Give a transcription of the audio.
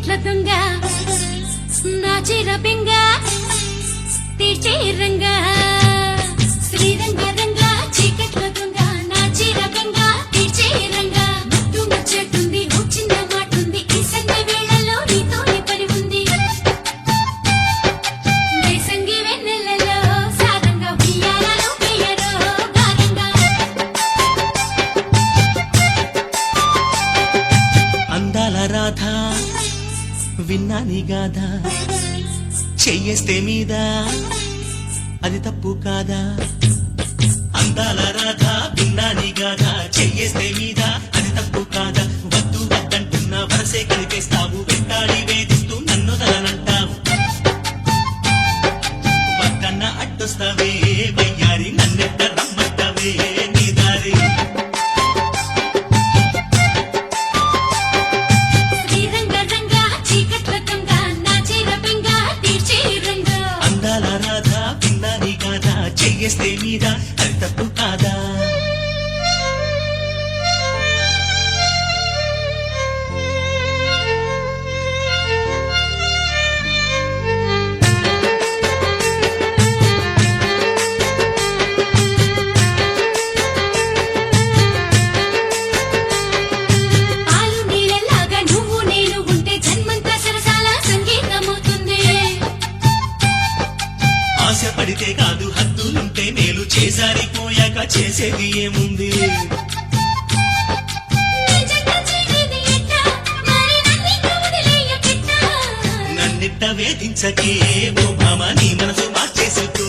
చీకట్ల దొంగ నా చీర బెంగ తీర్చే రంగ శ్రీరంగ రంగ చీకట్ల దొంగ నా చీర బెంగ తీర్చే రంగ ముట్టు ముచ్చటుంది ఓ చిన్న మాటుంది ఈ సంగ వేళల్లో నీతోనే పని ఉంది వేసంగి వెన్నెలలో సారంగా ఉయ్యాలలో వేయరో గారంగా అందాల రాధ విన్నా నీ గాథ చెయ్యేస్తే మీద అది తప్పు కాదా అందాల రాధ విన్నా నీ గాథ చెయ్యేస్తే మీద అది తప్పు కాదా వద్దు వద్దంటున్న వరసే కలిపేస్తావు వెంటాడి వేధిస్తూ నన్ను తలనంటావు వద్దన్న అడ్డొస్తావే వయ్యారి నన్నెట్ట రమ్మంటావే నీ దారి శ్రీరంగ రంగ చీకట్ల దొంగ నా చీర బెంగ తీర్చే రంగ అందాల రాధ విన్నా నీ గాథ చెయ్యేస్తే మీద అది తప్పు కాదా పాలు నీళ్ళలాగా నువ్వు నేను ఉంటే జన్మంతా సరసాల సంగీతమవుతుంది ఆశ పడితే కాదు హద్దులుంటే మేలు చేసారిపోయాక చేసేది ఏముంది నిజంగా చేరేది ఎట్టా మరి నన్నింక వదిలేయకెట్టా నన్నిట్ట వేధించకే ఓ భామ నీ మనసు మార్చేసుకో